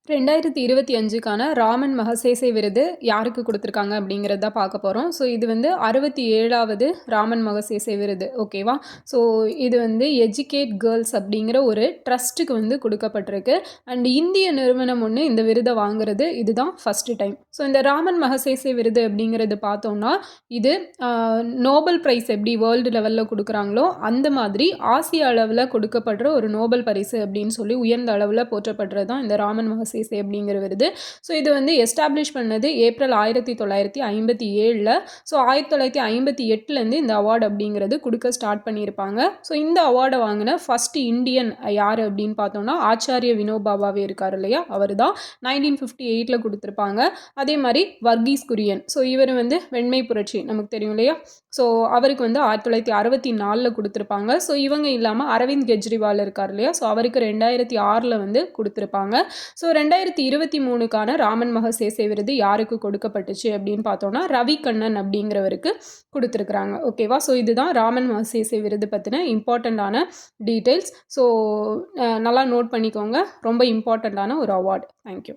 2025க்கான Raman Magsaysay விருது யாருக்கு கொடுத்துருக்காங்க அப்படிங்கிறது தான் பார்க்க போகிறோம். ஸோ இது வந்து 67வது ராமன் மகசேசே விருது. ஓகேவா? ஸோ இது வந்து எஜுகேட் கேர்ள்ஸ் அப்படிங்கிற ஒரு ட்ரஸ்ட்டுக்கு வந்து கொடுக்கப்பட்டிருக்கு. அண்ட் இந்திய நிறுவனம் ஒன்று இந்த விருதை வாங்குறது இதுதான் ஃபஸ்ட்டு டைம். ஸோ இந்த ராமன் மகசேசே விருது அப்படிங்கிறது பார்த்தோம்னா இது நோபல் ப்ரைஸ் எப்படி வேர்ல்டு லெவலில் கொடுக்குறாங்களோ அந்த மாதிரி ஆசிய அளவில் கொடுக்கப்படுற ஒரு நோபல் பரிசு அப்படின்னு சொல்லி உயர்ந்த அளவில் போற்றப்படுறது தான் இந்த ராமன் மகசேசே அப்படிங்கிற விருது. ஸோ இது வந்து எஸ்டாப்ளிஷ் பண்ணது ஏப்ரல் 1957. ஸோ 1958லேருந்து இந்த அவார்டு அப்படிங்கிறது கொடுக்க ஸ்டார்ட் பண்ணியிருப்பாங்க. ஸோ இந்த அவார்டை வாங்கின ஃபஸ்ட் இந்தியன் யார் அப்படின்னு பார்த்தோம்னா ஆச்சாரிய வினோபாபாவே இருக்கார் இல்லையா, அவர் தான் 1958 கொடுத்துருப்பாங்க. அதே மாதிரி வர்கீஸ் குரியன், ஸோ இவர் வந்து வெண்மை புரட்சி நமக்கு தெரியும் இல்லையா, ஸோ அவருக்கு வந்து 1964 கொடுத்துருப்பாங்க. ஸோ இவங்க இல்லாமல் அரவிந்த் கெஜ்ரிவால் இருக்கார் இல்லையா, ஸோ அவருக்கு 2006 வந்து கொடுத்துருப்பாங்க. ஸோ 2023க்கான ராமன் மகசேசே விருது யாருக்கு கொடுக்கப்பட்டுச்சு அப்படின்னு பார்த்தோம்னா ரவி கண்ணன் அப்படிங்கிறவருக்கு கொடுத்துருக்குறாங்க. ஓகேவா? ஸோ இதுதான் ராமன் மகசேசே விருது பற்றின இம்பார்ட்டண்ட்டான டீட்டெயில்ஸ். ஸோ நல்லா நோட் பண்ணிக்கோங்க, ரொம்ப இம்பார்ட்டண்ட்டான ஒரு அவார்டு. தேங்க்யூ.